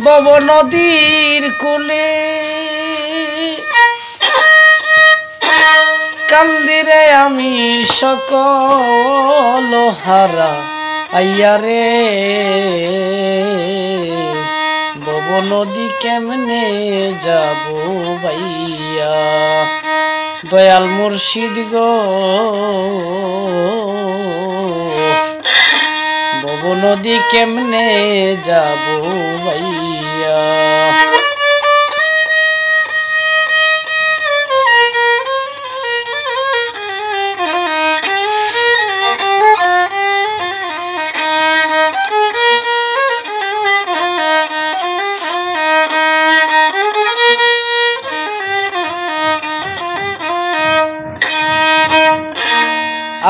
Bob নদীর কূলে কান্দিরে আমি সকল হারা আইয়া রে বব নদী কেমনে যাব বাইয়া দয়াল মুর্শিদ গো বব নদী কেমনে যাব বাইয়া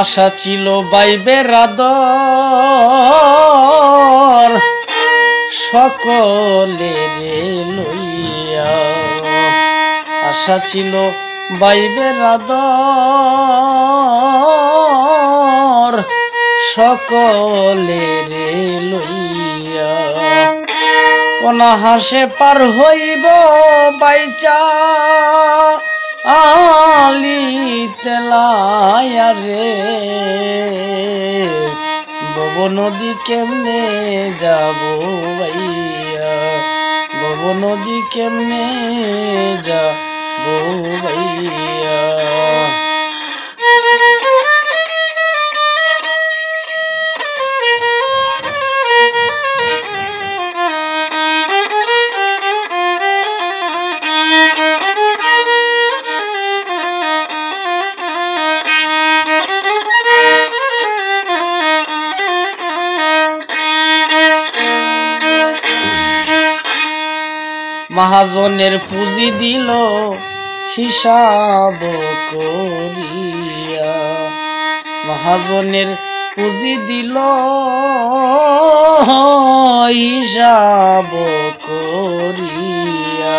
আশা ছিল বাইবের আদর সকলের লইয়া আশা ছিল বাইবের আদর সকলের লইয়া অনাহাসে পার হইব বাইচা আলি তেলায়া রে বব নদী কেমনে যাব বাইয়া বব নদী কেমনে যাব বাইয়া মহাজনের পুঁজি দিল হিসাব করিয়া মহাজনের পুঁজি দিল হিসাব করিয়া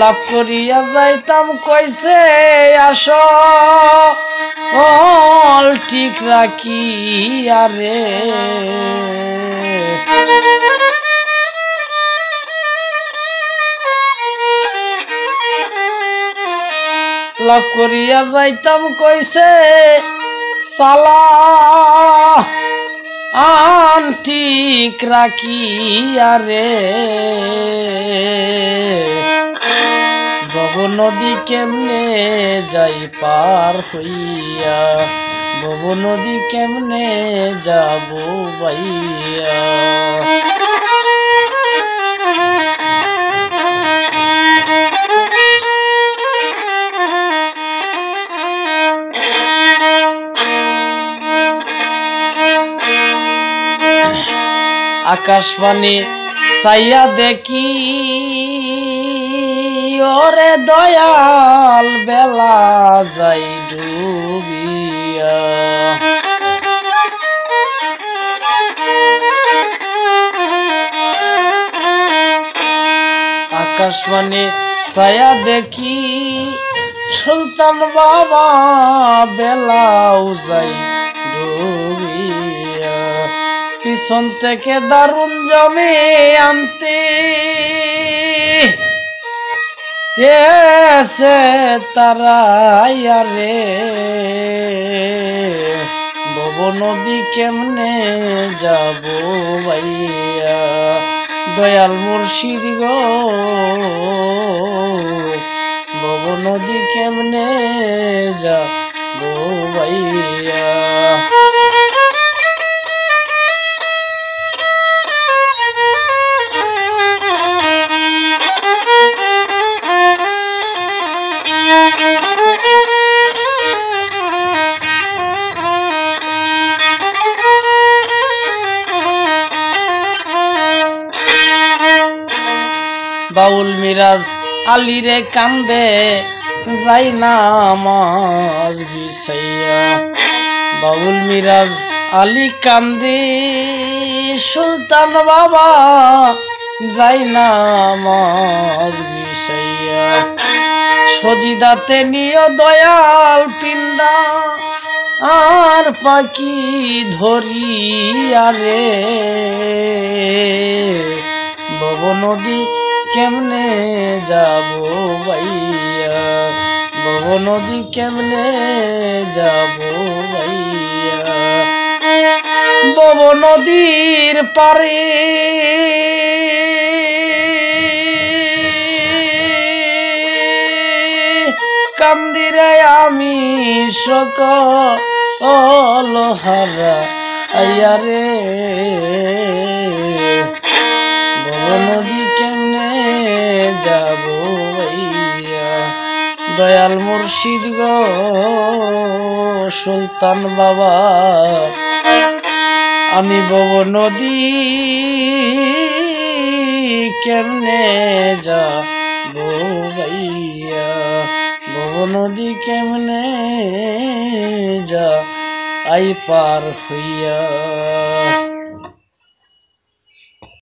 লাভ করিয়া যাইতাম কইছে আস অল ঠিক রাখিয়া রে লাভ করিয়া যাইতাম কইছে সালা আন ঠিক রাখিয়া রে বব নদী কেমনে যাই পার হইয়া বব নদী কেমনে যাব বাইয়া আকাশবাণী চাইয়া দেখি ওরে দয়াল বেলা যাই ডুবিয়া আকাশবাণী ছায়া দেখি সুলতান বাবা বেলাও যাই ডুবিয়া পিছন থেকে দারুণ জমে আনতে এসে তারাইয়া রে বব নদী কেমনে যাব বাইয়া দয়াল মুর্শিদ গো বব নদী কেমনে যাব বাইয়া বাউল মিরাজ আলী রে কান্দে যাই নামাজ বিছাইয়া বাউল মিরাজ আলী কান্দে সুলতান বাবা যাই নামাজ বিছাইয়া সজিদাতে নিয় দয়াল পিণ্ডা আর পাখি ধরিয়া রে ভব নদী কেমনে যাব ভাইয়া, ভব নদী কেমনে যাব ভাইয়া। ভব নদীর পারে কান্দিরে আমি সকল হারা আইয়া রে। ভব নদী কেমনে যাব ভাইয়া। দয়াল মুর্শিদ গো সুলতান বাবা, আমি ভব নদী কেমনে যাব ভাইয়া, ভব নদী কেমনে যা আই পার হইয়া।